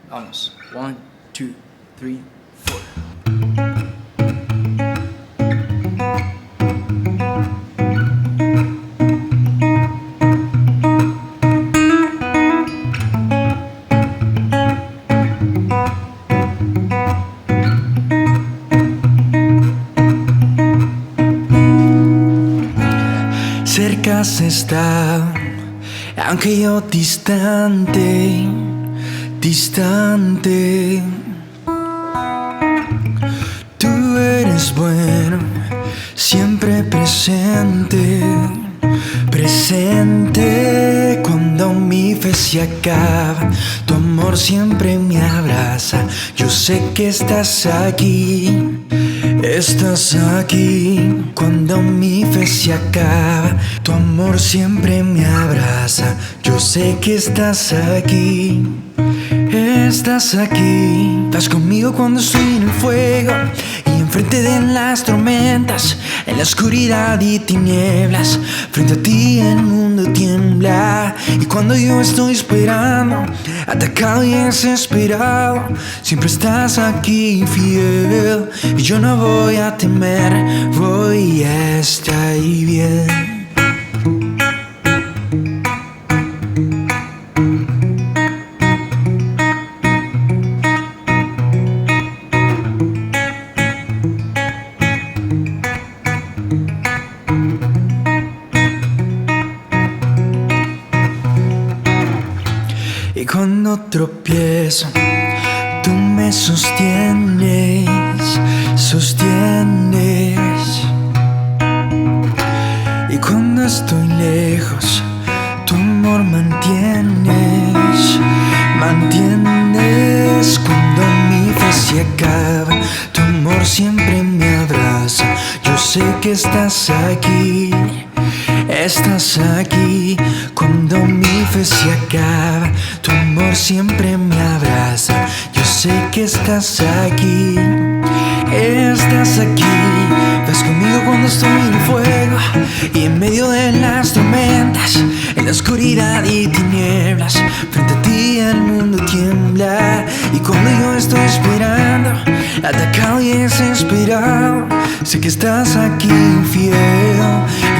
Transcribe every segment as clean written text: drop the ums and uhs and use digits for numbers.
Vamos. 1, 2, 3, 4. Cerca has estado, aunque yo distante, distante. Tú eres bueno, siempre presente, presente. Cuando mi fe se acaba, tu amor siempre me abraza. Yo sé que estás aquí. Estás aquí. Cuando mi fe se acaba, tu amor siempre me abraza. Yo sé que estás aquí. Estás aquí. Vas conmigo cuando estoy en el fuego y enfrente de las tormentas, en la oscuridad y tinieblas. Frente a ti el mundo tiembla. Y cuando yo estoy esperando, atacado y desesperado, siempre estás aquí fiel. Y yo no voy a temer, voy a estar bien. Y cuando tropiezo, tú me sostienes, sostienes. Y cuando estoy lejos, tu amor mantienes, mantienes. Cuando mi fe se acaba, tu amor siempre me abraza. Yo sé que estás aquí. Estás aquí. Cuando mi fe se acaba, tu amor siempre me abraza. Yo sé que estás aquí. Estás aquí. Vas conmigo cuando estoy en el fuego y en medio de las tormentas, en la oscuridad y tinieblas. Frente a ti el mundo tiembla. Y cuando yo estoy esperando, atacado y desesperado, sé que estás aquí fiel.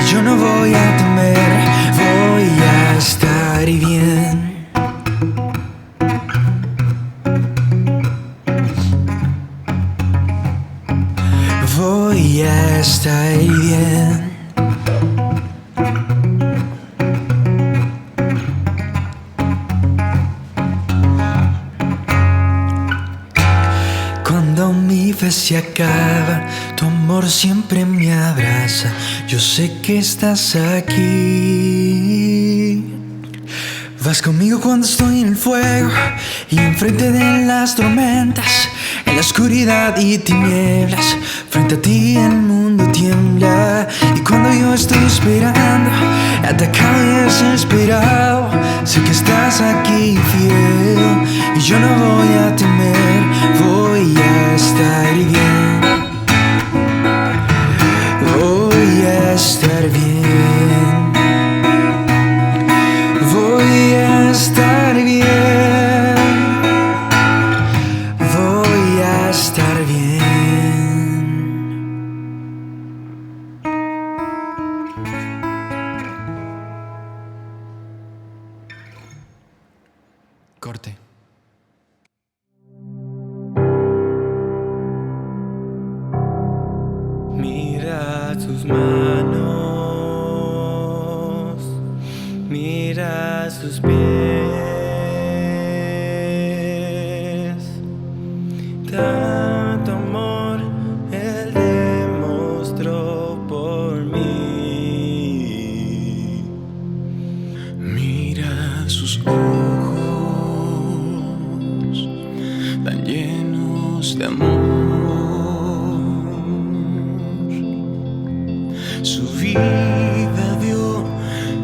Y yo no voy a temer, voy a estar bien. Voy a estar bien. Cuando mi fe se acaba, tu amor siempre me abraza. Yo sé que estás aquí. Vas conmigo cuando estoy en el fuego y enfrente de las tormentas, en la oscuridad y tinieblas. Frente a ti el mundo tiembla. Y cuando yo estoy esperando, atacado y desesperado, sé que estás aquí fiel. Y yo no voy a temer, voy a estar bien. Voy a estar bien. Voy a estar bien. Voy a estar bien. Corte. Mira tus manos, mira sus pies, tanto amor Él demostró por mí. Mira sus ojos tan llenos de amor. Su vida dio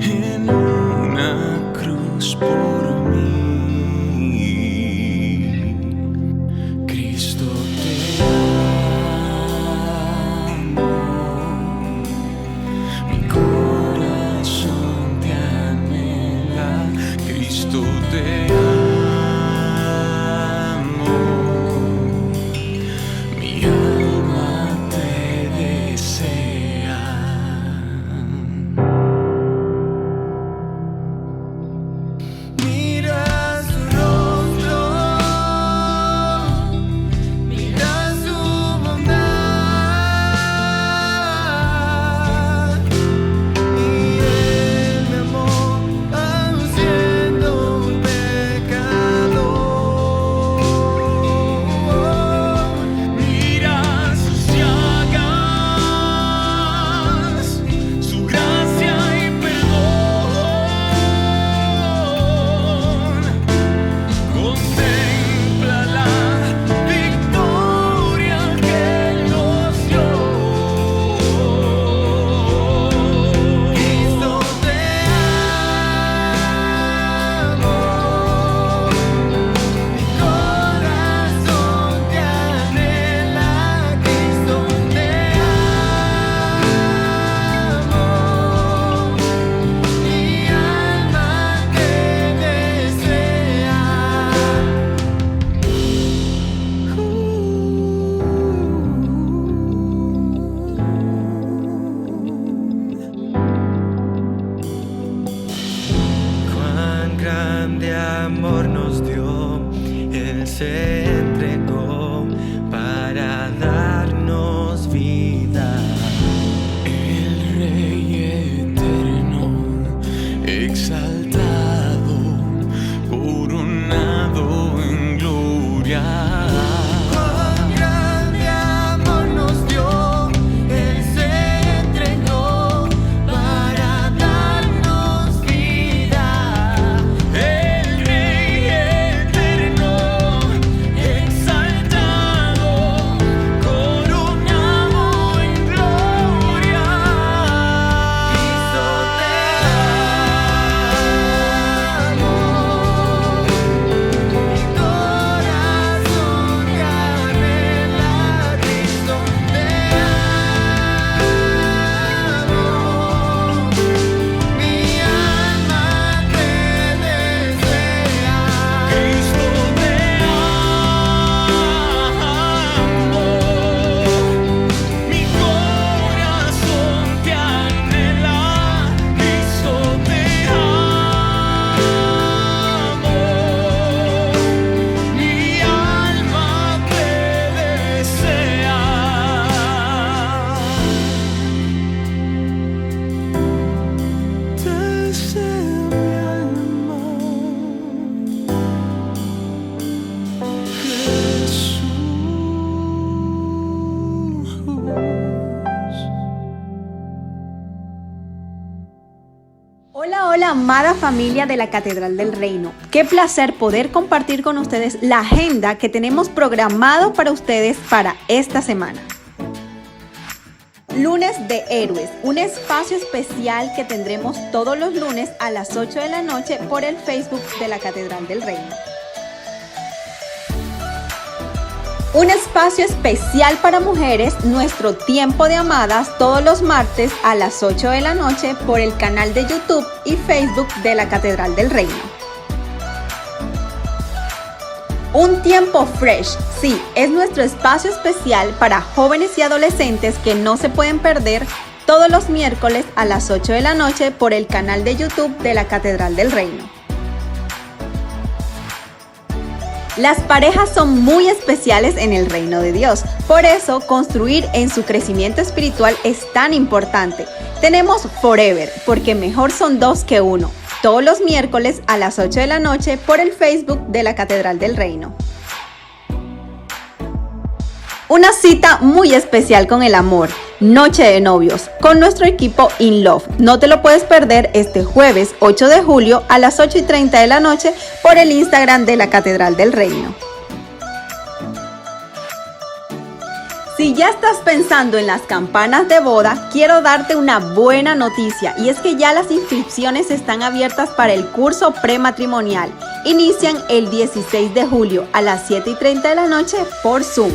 en una cruz por mí. Cristo te amo, mi corazón te anhela. Cristo te amo. se entregó para darnos vida. El Rey eterno, exaltado, coronado en gloria. Cuán grande amor nos dio, Él se entregó para darnos vida. El Rey eterno, exaltado, coronado en gloria. Cristo te amo, mi corazón te anhela. Cristo te amo, mi alma te desea. Cristo te amo, mi corazón te anhela. Cristo te amo, mi alma te desea. Te desea mi alma, Jesús. Hola, hola, amada familia de la Catedral del Reino. Qué placer poder compartir con ustedes la agenda que tenemos programado para ustedes para esta semana. Lunes de Héroes, un espacio especial que tendremos todos los lunes a las 8 de la noche por el Facebook de la Catedral del Reino. Un espacio especial para mujeres, nuestro tiempo de amadas, todos los martes a las 8 de la noche por el canal de YouTube y Facebook de la Catedral del Reino. Un tiempo fresh, sí, es nuestro espacio especial para jóvenes y adolescentes que no se pueden perder todos los miércoles a las 8 de la noche por el canal de YouTube de la Catedral del Reino. Las parejas son muy especiales en el reino de Dios, por eso construir en su crecimiento espiritual es tan importante. Tenemos Forever, porque mejor son dos que uno, todos los miércoles a las 8 de la noche por el Facebook de la Catedral del Reino. Una cita muy especial con el amor, Noche de Novios, con nuestro equipo In Love. No te lo puedes perder este jueves 8 de julio a las 8:30 de la noche por el Instagram de la Catedral del Reino. Si ya estás pensando en las campanas de boda, quiero darte una buena noticia y es que ya las inscripciones están abiertas para el curso prematrimonial. Inician el 16 de julio a las 7:30 de la noche por Zoom.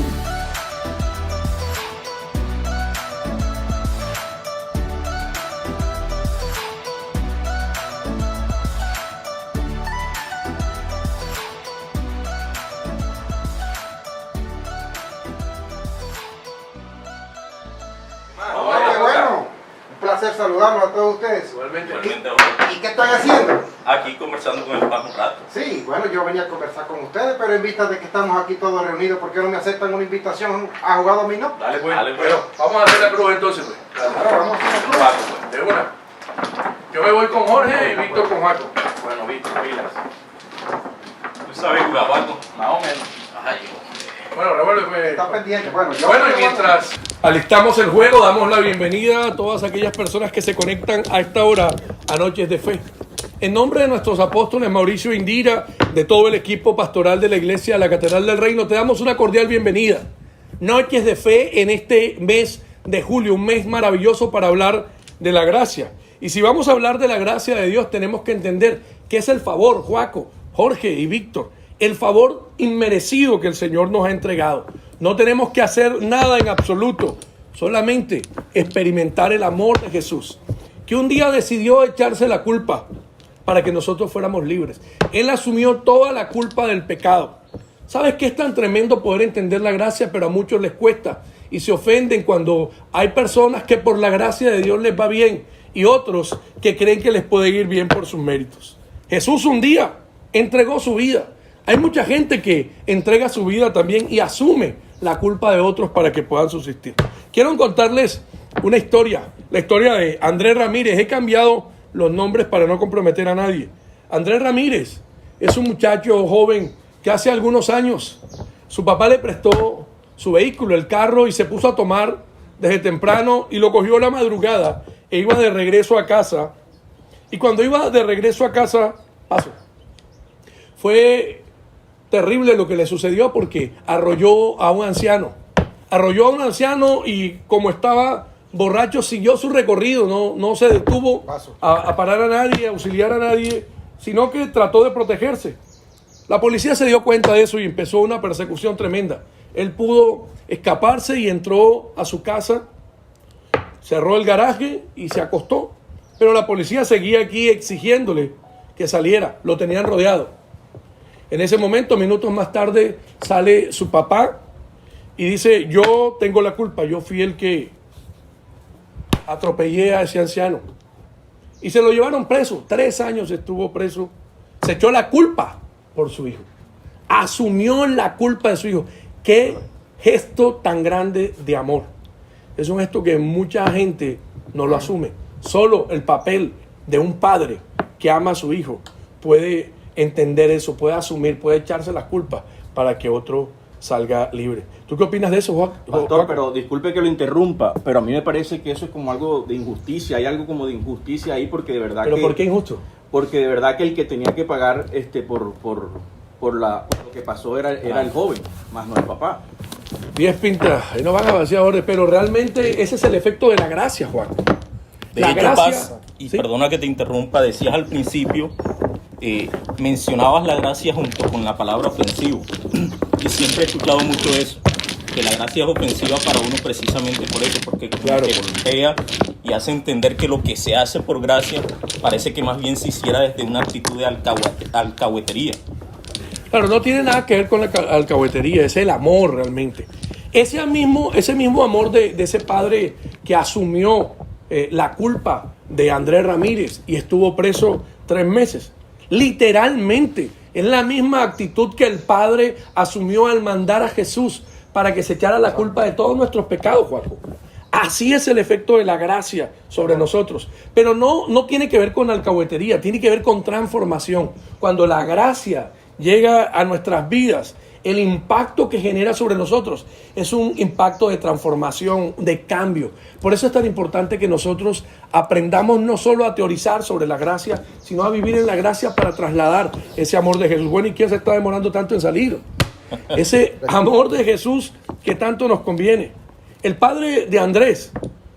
Qué bueno, un placer saludarlos a todos ustedes. Igualmente. ¿Y qué están haciendo? Aquí conversando con el papá un rato. Sí, bueno, yo venía a conversar con ustedes, pero en vista de que estamos aquí todos reunidos, ¿por qué no me aceptan una invitación a jugar dominó? Dale pues. Dale pues. Bueno, vamos a hacer la cruz entonces, pues. Claro, vamos a hacer una Juaco, prueba. pues. De una. Yo me voy con Jorge y Víctor con Jaco. Bueno, Víctor, pilas. Tú sabes jugar, Juaco, más o menos. Ay, Bueno, revuelve, pues. Está pendiente, bueno, yo... Bueno, y mientras alistamos el juego, damos la bienvenida a todas aquellas personas que se conectan a esta hora a Noches de Fe. En nombre de nuestros apóstoles Mauricio e Indira, de todo el equipo pastoral de la Iglesia de la Catedral del Reino, te damos una cordial bienvenida. Noches de Fe en este mes de julio, un mes maravilloso para hablar de la gracia. Y si vamos a hablar de la gracia de Dios, tenemos que entender qué es el favor, Juaco, Jorge y Víctor. El favor inmerecido que el Señor nos ha entregado. No tenemos que hacer nada en absoluto, solamente experimentar el amor de Jesús, que un día decidió echarse la culpa para que nosotros fuéramos libres. Él asumió toda la culpa del pecado. ¿Sabes qué es tan tremendo poder entender la gracia? Pero a muchos les cuesta y se ofenden cuando hay personas que por la gracia de Dios les va bien y otros que creen que les puede ir bien por sus méritos. Jesús un día entregó su vida. Hay mucha gente que entrega su vida también y asume la culpa de otros para que puedan subsistir. Quiero contarles una historia, la historia de Andrés Ramírez. He cambiado los nombres para no comprometer a nadie. Andrés Ramírez es un muchacho joven que hace algunos años su papá le prestó su vehículo, el carro, y se puso a tomar desde temprano y lo cogió a la madrugada e iba de regreso a casa. Y cuando iba de regreso a casa, fue terrible lo que le sucedió porque arrolló a un anciano. Arrolló a un anciano y como estaba borracho siguió su recorrido, no se detuvo a parar a nadie, a auxiliar a nadie, sino que trató de protegerse. La policía se dio cuenta de eso y empezó una persecución tremenda. Él pudo escaparse y entró a su casa, cerró el garaje y se acostó. Pero la policía seguía aquí exigiéndole que saliera, lo tenían rodeado. En ese momento, minutos más tarde, sale su papá y dice: yo tengo la culpa, yo fui el que atropellé a ese anciano. Y se lo llevaron preso, 3 años estuvo preso, se echó la culpa por su hijo, asumió la culpa de su hijo. Qué gesto tan grande de amor. Es un gesto que mucha gente no lo asume. Solo el papel de un padre que ama a su hijo puede entender eso, puede asumir, puede echarse las culpas para que otro salga libre. ¿Tú qué opinas de eso, Juan? Pastor, pero disculpe que lo interrumpa, pero a mí me parece que eso es como algo de injusticia, hay algo como de injusticia ahí porque de verdad ¿Pero por qué injusto? Porque de verdad que el que tenía que pagar por lo que pasó era el joven, más no el papá. 10 pintas, ahí no van a vaciar orden, pero realmente ese es el efecto de la gracia, Juan. De La hecho, gracia, Paz, y ¿sí? Perdona que te interrumpa, decías al principio, mencionabas la gracia junto con la palabra ofensivo. Y siempre he escuchado mucho eso, que la gracia es ofensiva para uno precisamente por eso, porque Claro. te golpea y hace entender que lo que se hace por gracia parece que más bien se hiciera desde una actitud de alcahuetería. Claro, no tiene nada que ver con la alcahuetería, es el amor realmente. Ese mismo amor de ese padre que asumió la culpa de Andrés Ramírez y estuvo preso 3 meses. Literalmente, es la misma actitud que el padre asumió al mandar a Jesús para que se echara la culpa de todos nuestros pecados, Juanjo. Así es el efecto de la gracia sobre nosotros. Pero no tiene que ver con alcahuetería, tiene que ver con transformación. Cuando la gracia llega a nuestras vidas, el impacto que genera sobre nosotros es un impacto de transformación, de cambio. Por eso es tan importante que nosotros aprendamos no solo a teorizar sobre la gracia, sino a vivir en la gracia para trasladar ese amor de Jesús. Bueno, ¿y quién se está demorando tanto en salir? Ese amor de Jesús que tanto nos conviene. El padre de Andrés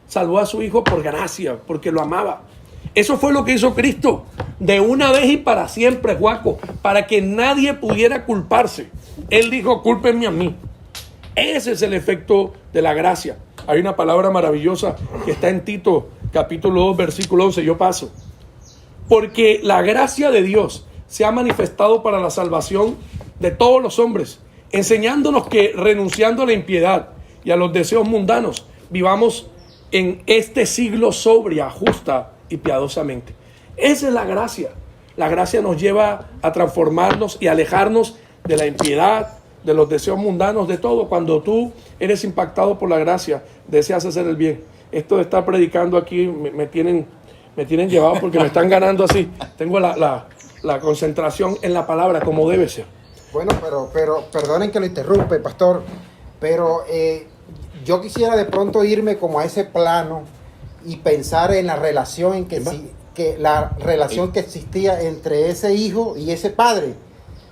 salvó a su hijo por gracia, porque lo amaba. Eso fue lo que hizo Cristo, de una vez y para siempre, Juaco, para que nadie pudiera culparse. Él dijo: cúlpenme a mí. Ese es el efecto de la gracia. Hay una palabra maravillosa que está en Tito, capítulo 2, versículo 11. Yo paso. Porque la gracia de Dios se ha manifestado para la salvación de todos los hombres, enseñándonos que renunciando a la impiedad y a los deseos mundanos, vivamos en este siglo sobria, justa y piadosamente. Esa es la gracia. La gracia nos lleva a transformarnos y alejarnos de la impiedad, de los deseos mundanos, de todo. Cuando tú eres impactado por la gracia, deseas hacer el bien. Esto de estar predicando aquí me tienen llevado porque me están ganando así. Tengo la concentración en la palabra como debe ser. Bueno, pero perdonen que lo interrumpe, pastor, pero yo quisiera de pronto irme como a ese plano y pensar en la relación en que la relación que existía entre ese hijo y ese padre.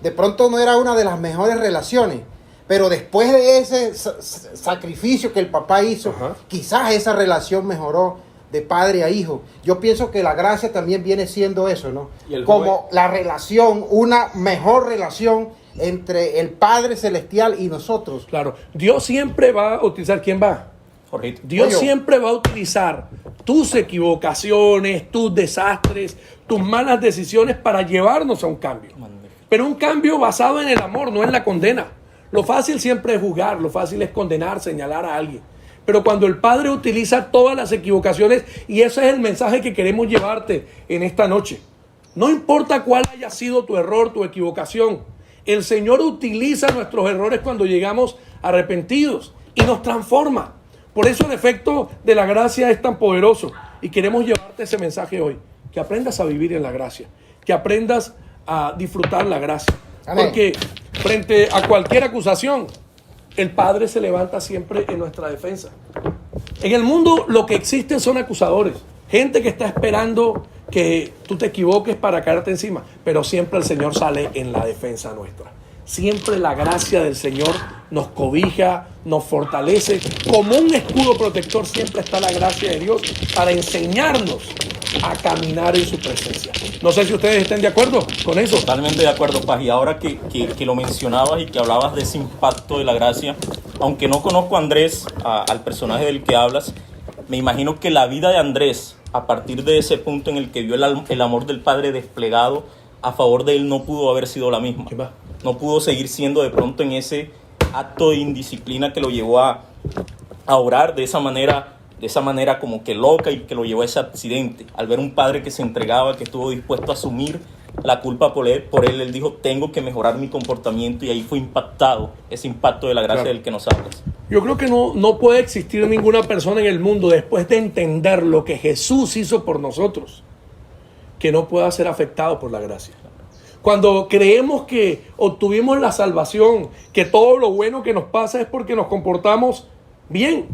De pronto no era una de las mejores relaciones, pero después de ese sacrificio que el papá hizo, quizás esa relación mejoró de padre a hijo. Yo pienso que la gracia también viene siendo eso, ¿no? Como la relación, una mejor relación entre el Padre Celestial y nosotros. Claro, Dios siempre va a utilizar, ¿quién va? Jorgito. Dios siempre va a utilizar tus equivocaciones, tus desastres, tus malas decisiones para llevarnos a un cambio. Pero un cambio basado en el amor, no en la condena. Lo fácil siempre es juzgar, lo fácil es condenar, señalar a alguien. Pero cuando el Padre utiliza todas las equivocaciones, y ese es el mensaje que queremos llevarte en esta noche. No importa cuál haya sido tu error, tu equivocación, El Señor utiliza nuestros errores cuando llegamos arrepentidos y nos transforma. Por eso el efecto de la gracia es tan poderoso. Y queremos llevarte ese mensaje hoy. Que aprendas a vivir en la gracia. Que aprendas a disfrutar la gracia. Amén. Porque frente a cualquier acusación, el Padre se levanta siempre en nuestra defensa. En el mundo lo que existen son acusadores. Gente que está esperando que tú te equivoques para caerte encima. Pero siempre el Señor sale en la defensa nuestra. Siempre la gracia del Señor nos cobija, nos fortalece. Como un escudo protector siempre está la gracia de Dios para enseñarnos a caminar en su presencia. No sé si ustedes estén de acuerdo con eso. Totalmente de acuerdo, Paz. Y ahora que lo mencionabas y que hablabas de ese impacto de la gracia, aunque no conozco a Andrés, al personaje del que hablas, me imagino que la vida de Andrés, a partir de ese punto en el que vio el amor del Padre desplegado a favor de él, no pudo haber sido la misma. No pudo seguir siendo de pronto en ese acto de indisciplina que lo llevó a orar de esa manera como que loca y que lo llevó a ese accidente. Al ver un padre que se entregaba, que estuvo dispuesto a asumir la culpa por él dijo, tengo que mejorar mi comportamiento, y ahí fue impactado, ese impacto de la gracia del que nos hablas. Yo creo que no puede existir ninguna persona en el mundo después de entender lo que Jesús hizo por nosotros que no pueda ser afectado por la gracia. Cuando creemos que obtuvimos la salvación, que todo lo bueno que nos pasa es porque nos comportamos bien,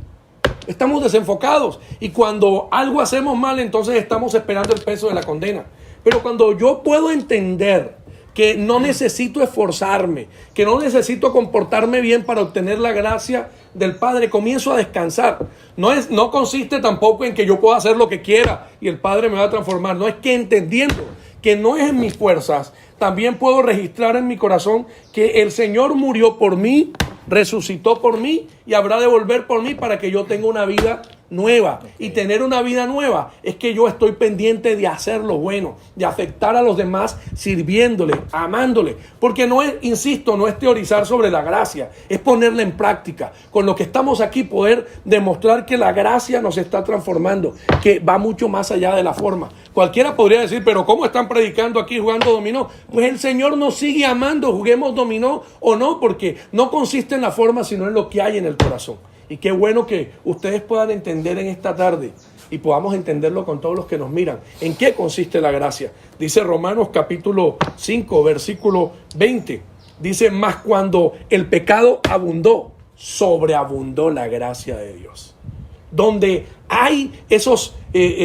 estamos desenfocados, y cuando algo hacemos mal, entonces estamos esperando el peso de la condena. Pero cuando yo puedo entender que no necesito esforzarme, que no necesito comportarme bien para obtener la gracia del Padre, comienzo a descansar. No consiste tampoco en que yo pueda hacer lo que quiera y el Padre me va a transformar. No, es que entendiendo que no es en mis fuerzas, también puedo registrar en mi corazón que el Señor murió por mí, resucitó por mí y habrá de volver por mí para que yo tenga una vida nueva. Y tener una vida nueva es que yo estoy pendiente de hacer lo bueno, de afectar a los demás sirviéndole, amándole. Porque no es, insisto, no es teorizar sobre la gracia, es ponerla en práctica. Con lo que estamos aquí poder demostrar que la gracia nos está transformando, que va mucho más allá de la forma. Cualquiera podría decir, pero ¿cómo están predicando aquí jugando dominó? Pues el Señor nos sigue amando, juguemos dominó o no, porque no consiste en la forma, sino en lo que hay en el corazón. Y qué bueno que ustedes puedan entender en esta tarde y podamos entenderlo con todos los que nos miran. ¿En qué consiste la gracia? Dice Romanos capítulo 5, versículo 20. Dice, mas cuando el pecado abundó, sobreabundó la gracia de Dios. Donde hay esos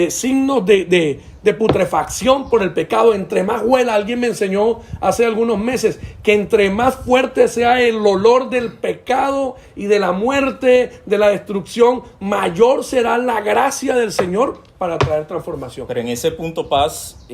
signos de putrefacción por el pecado, entre más huela, alguien me enseñó hace algunos meses que entre más fuerte sea el olor del pecado y de la muerte, de la destrucción, mayor será la gracia del Señor para traer transformación. Pero en ese punto, Paz,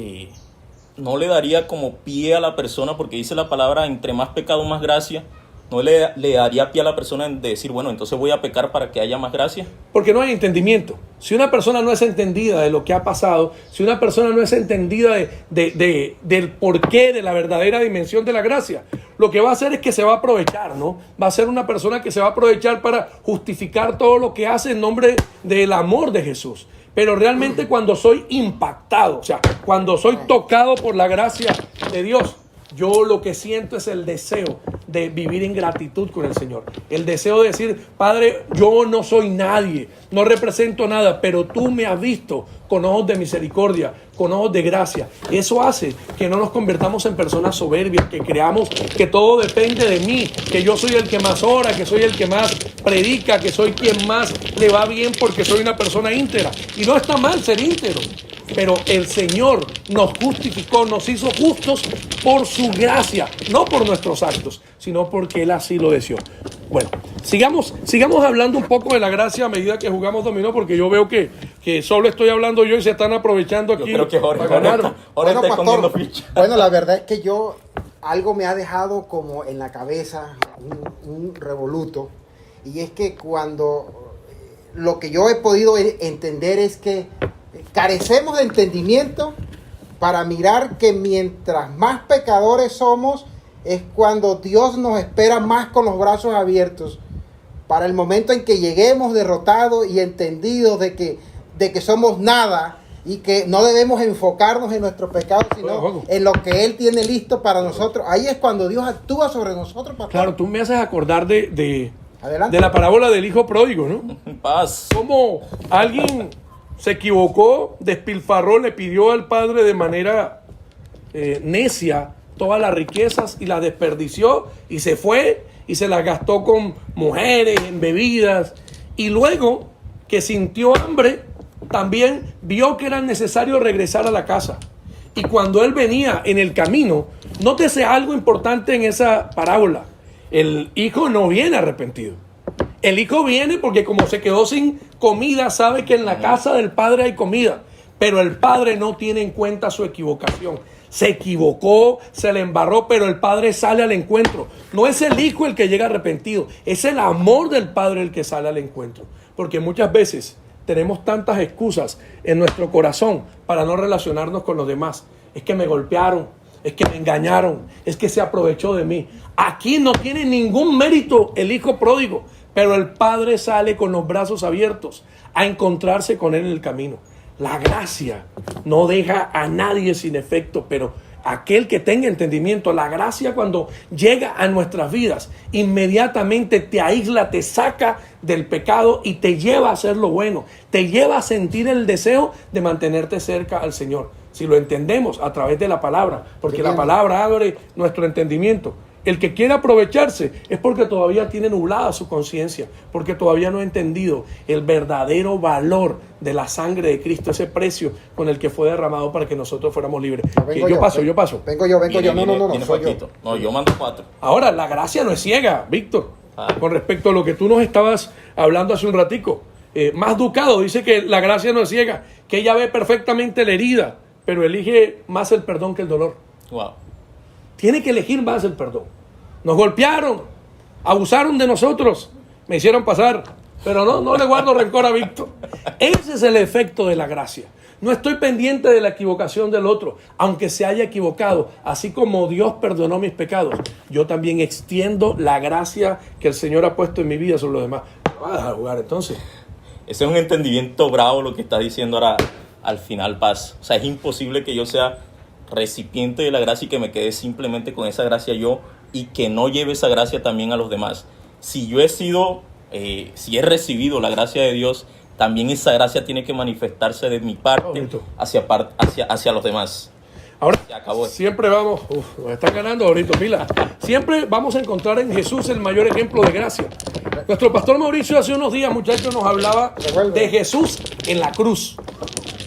no le daría como pie a la persona, porque dice la palabra, entre más pecado, más gracia. ¿No le daría pie a la persona de decir, bueno, entonces voy a pecar para que haya más gracia? Porque no hay entendimiento. Si una persona no es entendida de lo que ha pasado, si una persona no es entendida del porqué, de la verdadera dimensión de la gracia, lo que va a hacer es que se va a aprovechar, ¿no? Va a ser una persona que se va a aprovechar para justificar todo lo que hace en nombre del amor de Jesús. Pero realmente cuando soy impactado, o sea, cuando soy tocado por la gracia de Dios, yo lo que siento es el deseo de vivir en gratitud con el Señor. El deseo de decir, Padre, yo no soy nadie, no represento nada, pero tú me has visto con ojos de misericordia, con ojos de gracia. Eso hace que no nos convertamos en personas soberbias, que creamos que todo depende de mí, que yo soy el que más ora, que soy el que más predica, que soy quien más le va bien porque soy una persona íntegra. Y no está mal ser íntegro. Pero el Señor nos justificó, nos hizo justos por su gracia, no por nuestros actos, sino porque Él así lo deseó. Bueno, sigamos hablando un poco de la gracia a medida que jugamos dominó, porque yo veo que solo estoy hablando yo y se están aprovechando aquí. Yo creo que Jorge Bueno, está escondiendo pastor, ficha. bueno, la verdad es que algo me ha dejado como en la cabeza un revoluto, y es que cuando lo que yo he podido entender es que carecemos de entendimiento para mirar que mientras más pecadores somos, es cuando Dios nos espera más con los brazos abiertos para el momento en que lleguemos derrotados y entendidos de que somos nada y que no debemos enfocarnos en nuestros pecados, sino Juego. en lo que Él tiene listo para nosotros. Ahí es cuando Dios actúa sobre nosotros, pastor. Claro, tú me haces acordar de Adelante. la parábola del hijo pródigo, ¿no? Paz. Como alguien se equivocó, despilfarró, le pidió al padre de manera necia todas las riquezas y las desperdició y se fue y se las gastó con mujeres, en bebidas, y luego que sintió hambre, también vio que era necesario regresar a la casa. Y cuando él venía en el camino, nótese algo importante en esa parábola: el hijo no viene arrepentido. El hijo viene porque como se quedó sin comida, sabe que en la casa del padre hay comida, pero el padre no tiene en cuenta su equivocación. Se equivocó, se le embarró, pero el padre sale al encuentro. No es el hijo el que llega arrepentido, es el amor del padre el que sale al encuentro. Porque muchas veces tenemos tantas excusas en nuestro corazón para no relacionarnos con los demás. Es que me golpearon, es que me engañaron, es que se aprovechó de mí. Aquí no tiene ningún mérito el hijo pródigo, pero el padre sale con los brazos abiertos a encontrarse con él en el camino. La gracia no deja a nadie sin efecto, pero aquel que tenga entendimiento, la gracia cuando llega a nuestras vidas, inmediatamente te aísla, te saca del pecado y te lleva a hacer lo bueno, te lleva a sentir el deseo de mantenerte cerca al Señor. Si lo entendemos a través de la palabra, porque la palabra abre nuestro entendimiento. El que quiere aprovecharse es porque todavía tiene nublada su conciencia, porque todavía no ha entendido el verdadero valor de la sangre de Cristo, ese precio con el que fue derramado para que nosotros fuéramos libres. Yo paso. Vengo yo. No, Viene soy yo. Paquito. No, yo mando 4. Ahora, la gracia no es ciega, Víctor. Con respecto a lo que tú nos estabas hablando hace un ratico. Más Ducado dice que la gracia no es ciega, que ella ve perfectamente la herida, pero elige más el perdón que el dolor. Wow. Tiene que elegir más el perdón. Nos golpearon, abusaron de nosotros, me hicieron pasar, pero no le guardo rencor a Víctor. Ese es el efecto de la gracia. No estoy pendiente de la equivocación del otro, aunque se haya equivocado. Así como Dios perdonó mis pecados, yo también extiendo la gracia que el Señor ha puesto en mi vida sobre los demás. ¿Me vas a dejar jugar entonces? Ese es un entendimiento bravo lo que está diciendo ahora al final, Paz. O sea, es imposible que yo sea recipiente de la gracia y que me quede simplemente con esa gracia yo y que no lleve esa gracia también a los demás. Si yo he sido, si he recibido la gracia de Dios, también esa gracia tiene que manifestarse de mi parte hacia los demás. Ahora, Se acabó esto. siempre vamos, nos están ganando ahorita, pila. Siempre vamos a encontrar en Jesús el mayor ejemplo de gracia. Nuestro pastor Mauricio hace unos días, muchachos, nos hablaba de Jesús en la cruz,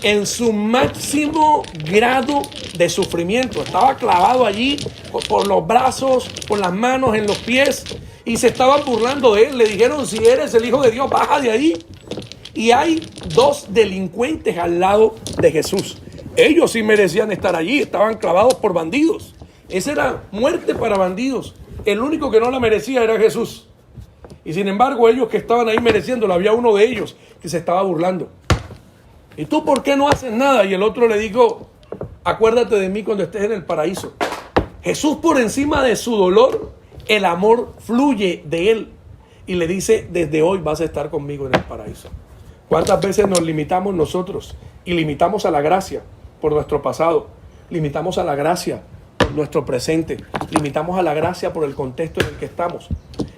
en su máximo grado de sufrimiento. Estaba clavado allí por los brazos, por las manos, en los pies, y se estaban burlando de él. Le dijeron: si eres el Hijo de Dios, baja de ahí. Y hay dos delincuentes al lado de Jesús. Ellos sí merecían estar allí, estaban clavados por bandidos. Esa era muerte para bandidos. El único que no la merecía era Jesús. Y sin embargo, ellos que estaban ahí mereciéndola, había uno de ellos que se estaba burlando. ¿Y tú por qué no haces nada? Y el otro le dijo: acuérdate de mí cuando estés en el paraíso. Jesús, por encima de su dolor, el amor fluye de él. Y le dice: desde hoy vas a estar conmigo en el paraíso. ¿Cuántas veces nos limitamos nosotros? Y limitamos a la gracia por nuestro pasado. Limitamos a la gracia por nuestro presente. Limitamos a la gracia por el contexto en el que estamos.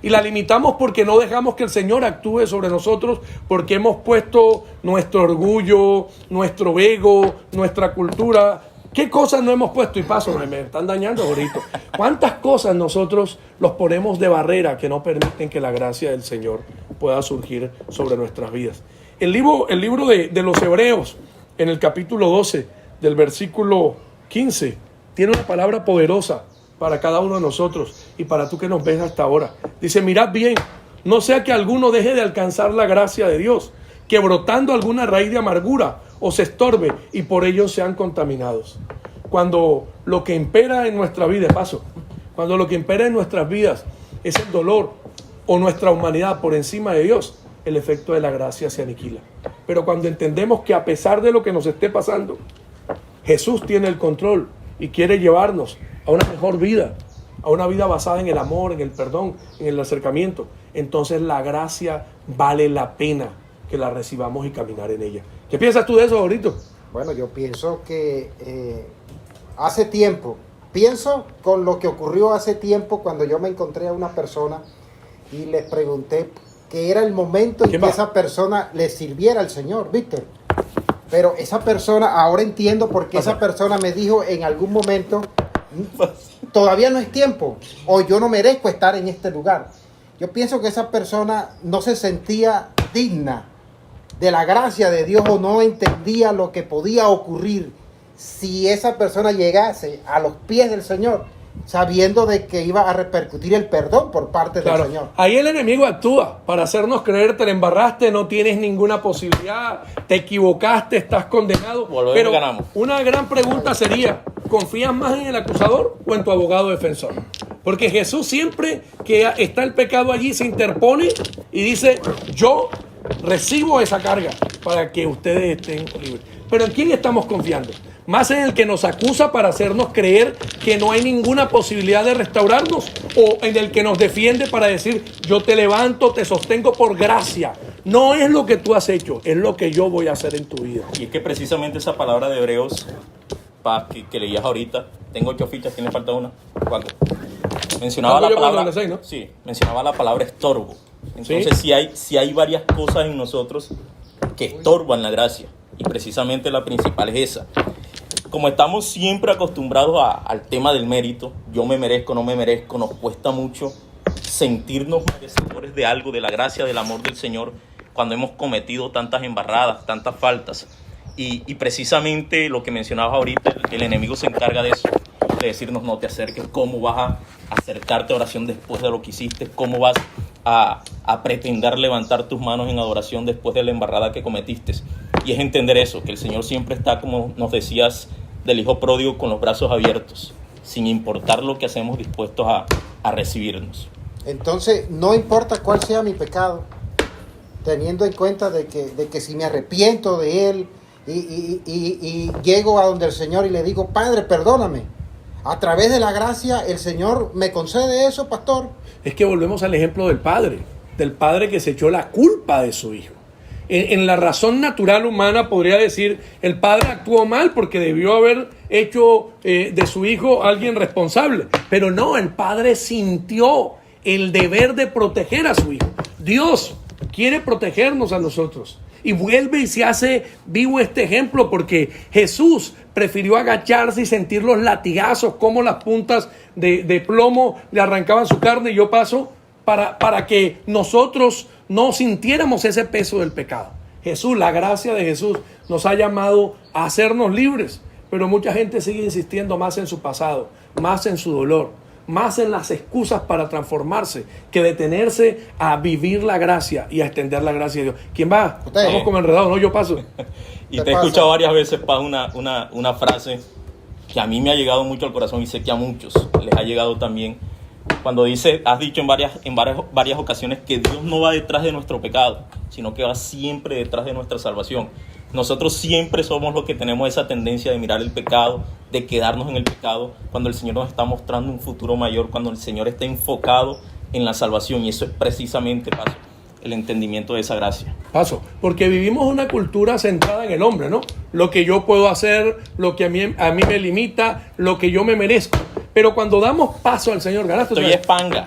Y la limitamos porque no dejamos que el Señor actúe sobre nosotros, porque hemos puesto nuestro orgullo, nuestro ego, nuestra cultura. ¿Qué cosas no hemos puesto? Y paso, me están dañando ahorita. ¿Cuántas cosas nosotros los ponemos de barrera que no permiten que la gracia del Señor pueda surgir sobre nuestras vidas? El libro de los Hebreos, en el capítulo 12, del versículo 15, tiene una palabra poderosa para cada uno de nosotros y para tú que nos ves hasta ahora. Dice: mirad bien, no sea que alguno deje de alcanzar la gracia de Dios, que brotando alguna raíz de amargura os estorbe y por ello sean contaminados. Cuando lo que impera en nuestra vida, cuando lo que impera en nuestras vidas es el dolor o nuestra humanidad por encima de Dios, el efecto de la gracia se aniquila. Pero cuando entendemos que a pesar de lo que nos esté pasando, Jesús tiene el control y quiere llevarnos a una mejor vida, a una vida basada en el amor, en el perdón, en el acercamiento, entonces la gracia vale la pena que la recibamos y caminar en ella. ¿Qué piensas tú de eso, Ahorito? Bueno, yo pienso que hace tiempo, pienso con lo que ocurrió hace tiempo cuando yo me encontré a una persona y les pregunté que era el momento en que esa persona le sirviera al Señor, Víctor. Pero esa persona, ahora entiendo por qué esa persona me dijo en algún momento, todavía no es tiempo, o yo no merezco estar en este lugar. Yo pienso que esa persona no se sentía digna de la gracia de Dios o no entendía lo que podía ocurrir si esa persona llegase a los pies del Señor, sabiendo de que iba a repercutir el perdón por parte del Señor. Ahí el enemigo actúa para hacernos creer, te la embarraste, no tienes ninguna posibilidad, te equivocaste, estás condenado. Volvemos Pero y ganamos. una gran pregunta sería, ¿confías más en el acusador o en tu abogado defensor? Porque Jesús siempre que está el pecado allí se interpone y dice, yo recibo esa carga para que ustedes estén libres. Pero ¿en quién estamos confiando? ¿Más en el que nos acusa para hacernos creer que no hay ninguna posibilidad de restaurarnos? ¿O en el que nos defiende para decir, yo te levanto, te sostengo por gracia? No es lo que tú has hecho, es lo que yo voy a hacer en tu vida. Y es que precisamente esa palabra de Hebreos que leías ahorita, tengo 8 fichas, ¿tiene falta una? 4. Mencionaba la palabra, sí, mencionaba la palabra estorbo. Entonces si hay varias cosas en nosotros que estorban la gracia. Y precisamente la principal es esa. Como estamos siempre acostumbrados al tema del mérito, yo me merezco, no me merezco, nos cuesta mucho sentirnos merecedores de algo, de la gracia, del amor del Señor, cuando hemos cometido tantas embarradas, tantas faltas. Y precisamente lo que mencionabas ahorita, el enemigo se encarga de eso, de decirnos no te acerques, cómo vas a acercarte a oración después de lo que hiciste, cómo vas a pretender levantar tus manos en adoración después de la embarrada que cometiste. Y es entender eso, que el Señor siempre está, como nos decías, del hijo pródigo con los brazos abiertos, sin importar lo que hacemos, dispuestos a recibirnos. Entonces, no importa cuál sea mi pecado, teniendo en cuenta de que si me arrepiento de él y llego a donde el Señor y le digo, Padre, perdóname, a través de la gracia el Señor me concede eso, pastor. Es que volvemos al ejemplo del padre que se echó la culpa de su hijo. En la razón natural humana podría decir, el padre actuó mal porque debió haber hecho de su hijo alguien responsable. Pero no, el padre sintió el deber de proteger a su hijo. Dios quiere protegernos a nosotros. Y vuelve y se hace vivo este ejemplo porque Jesús prefirió agacharse y sentir los latigazos, como las puntas de plomo le arrancaban su carne. Y yo paso para que nosotros no sintiéramos ese peso del pecado. Jesús, la gracia de Jesús nos ha llamado a hacernos libres, pero mucha gente sigue insistiendo más en su pasado, más en su dolor, más en las excusas para transformarse, que detenerse a vivir la gracia y a extender la gracia de Dios. ¿Quién va? Usted. Vamos como enredados, ¿no? Yo paso. Y te he escuchado varias veces, Paz, una frase que a mí me ha llegado mucho al corazón y sé que a muchos les ha llegado también. Cuando has dicho en varias ocasiones que Dios no va detrás de nuestro pecado, sino que va siempre detrás de nuestra salvación. Nosotros siempre somos los que tenemos esa tendencia de mirar el pecado, de quedarnos en el pecado, cuando el Señor nos está mostrando un futuro mayor, cuando el Señor está enfocado en la salvación. Y eso es precisamente, Paso, el entendimiento de esa gracia. Paso, porque vivimos una cultura centrada en el hombre, ¿no? Lo que yo puedo hacer, lo que a mí me limita, lo que yo me merezco. Pero cuando damos paso al Señor, ganaste. Estoy espanga.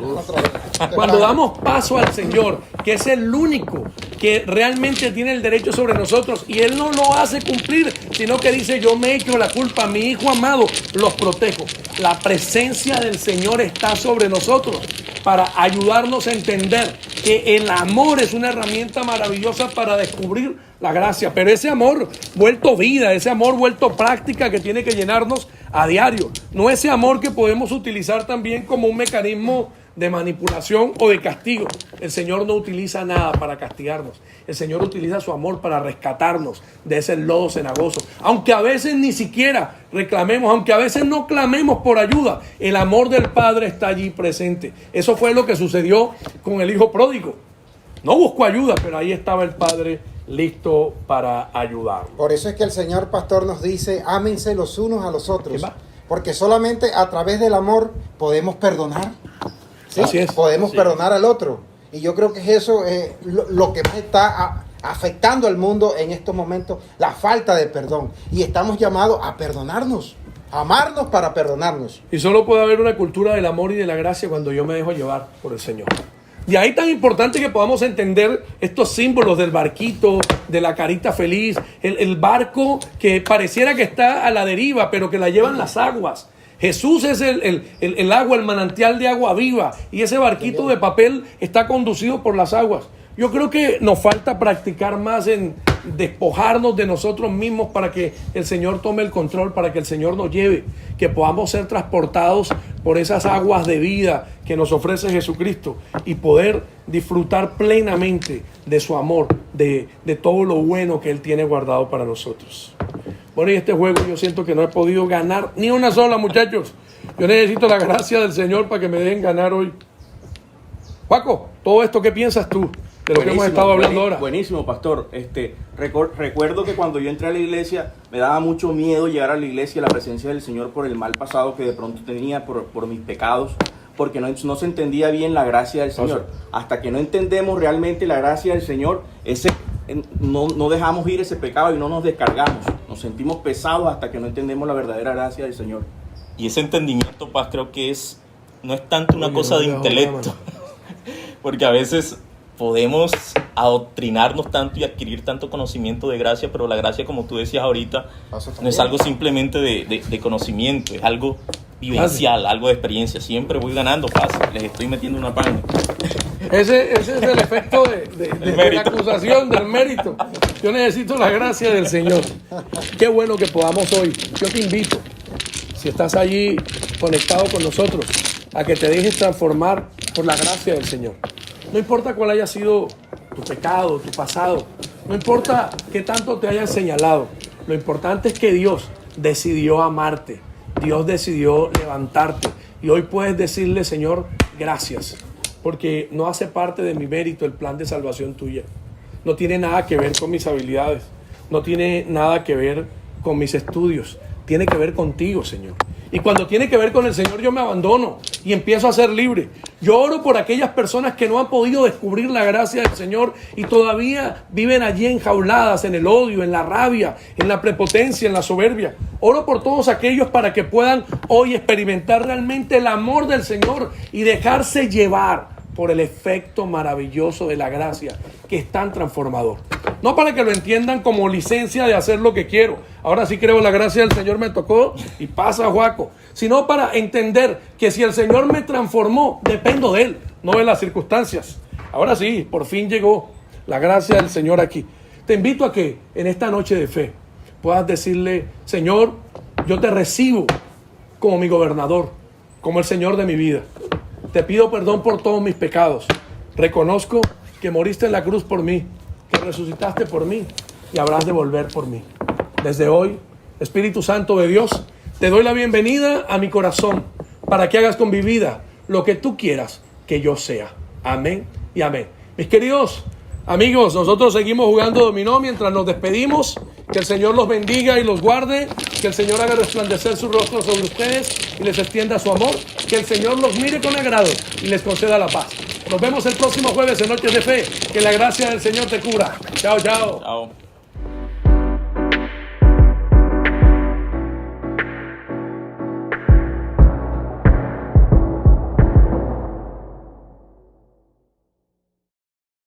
Cuando damos paso al Señor, que es el único que realmente tiene el derecho sobre nosotros, y Él no lo hace cumplir, sino que dice, yo me echo la culpa, mi hijo amado, los protejo. La presencia del Señor está sobre nosotros para ayudarnos a entender que el amor es una herramienta maravillosa para descubrir la gracia, pero ese amor vuelto vida, ese amor vuelto práctica que tiene que llenarnos a diario, no ese amor que podemos utilizar también como un mecanismo de manipulación o de castigo. El Señor no utiliza nada para castigarnos. El Señor utiliza su amor para rescatarnos de ese lodo cenagoso. Aunque a veces ni siquiera reclamemos, aunque a veces no clamemos por ayuda, el amor del Padre está allí presente. Eso fue lo que sucedió con el hijo pródigo. No buscó ayuda, pero ahí estaba el Padre listo para ayudar. Por eso es que el Señor Pastor nos dice, ámense los unos a los otros. Porque solamente a través del amor podemos perdonar. ¿Sí? Así es. Podemos perdonar al otro. Y yo creo que eso es lo que más está afectando al mundo en estos momentos, la falta de perdón. Y estamos llamados a perdonarnos, a amarnos para perdonarnos. Y solo puede haber una cultura del amor y de la gracia cuando yo me dejo llevar por el Señor. Y ahí tan importante que podamos entender estos símbolos del barquito, de la carita feliz, el barco que pareciera que está a la deriva, pero que la llevan las aguas. Jesús es el agua, el manantial de agua viva, y ese barquito de papel está conducido por las aguas. Yo creo que nos falta practicar más en despojarnos de nosotros mismos para que el Señor tome el control, para que el Señor nos lleve, que podamos ser transportados por esas aguas de vida que nos ofrece Jesucristo y poder disfrutar plenamente de su amor, de todo lo bueno que Él tiene guardado para nosotros. Bueno, y este juego yo siento que no he podido ganar ni una sola, muchachos. Yo necesito la gracia del Señor para que me den ganar hoy. Juaco, todo esto, ¿qué piensas tú de lo que hemos estado hablando ahora? Buenísimo, pastor. Recuerdo que cuando yo entré a la iglesia me daba mucho miedo llegar a la iglesia, a la presencia del Señor, por el mal pasado que de pronto tenía, por mis pecados, porque no se entendía bien la gracia del Señor. Hasta que no entendemos realmente la gracia del Señor, no dejamos ir ese pecado y no nos descargamos. Nos sentimos pesados hasta que no entendemos la verdadera gracia del Señor. Y ese entendimiento, Paz, creo que no es tanto una cosa de intelecto, porque a veces podemos adoctrinarnos tanto y adquirir tanto conocimiento de gracia, pero la gracia, como tú decías ahorita, no es algo simplemente de conocimiento, es algo vivencial, algo de experiencia. Siempre voy ganando, Paz, les estoy metiendo una paña. Ese es el efecto de la acusación, del mérito. Yo necesito la gracia del Señor. Qué bueno que podamos hoy. Yo te invito, si estás allí conectado con nosotros, a que te dejes transformar por la gracia del Señor. No importa cuál haya sido tu pecado, tu pasado. No importa qué tanto te hayan señalado. Lo importante es que Dios decidió amarte. Dios decidió levantarte. Y hoy puedes decirle, Señor, gracias. Porque no hace parte de mi mérito el plan de salvación tuya. No tiene nada que ver con mis habilidades. No tiene nada que ver con mis estudios. Tiene que ver contigo, Señor. Y cuando tiene que ver con el Señor, yo me abandono y empiezo a ser libre. Yo oro por aquellas personas que no han podido descubrir la gracia del Señor y todavía viven allí enjauladas en el odio, en la rabia, en la prepotencia, en la soberbia. Oro por todos aquellos para que puedan hoy experimentar realmente el amor del Señor y dejarse llevar por el efecto maravilloso de la gracia, que es tan transformador. No para que lo entiendan como licencia de hacer lo que quiero. Ahora sí creo la gracia del Señor me tocó y pasa, Juaco. Sino para entender que si el Señor me transformó, dependo de Él, no de las circunstancias. Ahora sí, por fin llegó la gracia del Señor aquí. Te invito a que en esta noche de fe puedas decirle, Señor, yo te recibo como mi gobernador, como el Señor de mi vida. Te pido perdón por todos mis pecados. Reconozco que moriste en la cruz por mí, que resucitaste por mí y habrás de volver por mí. Desde hoy, Espíritu Santo de Dios, te doy la bienvenida a mi corazón para que hagas con mi vida lo que tú quieras que yo sea. Amén y amén. Mis queridos amigos, nosotros seguimos jugando dominó mientras nos despedimos. Que el Señor los bendiga y los guarde. Que el Señor haga resplandecer su rostro sobre ustedes y les extienda su amor. Que el Señor los mire con agrado y les conceda la paz. Nos vemos el próximo jueves en Noches de Fe. Que la gracia del Señor te cubra. Chao, chao. Chao.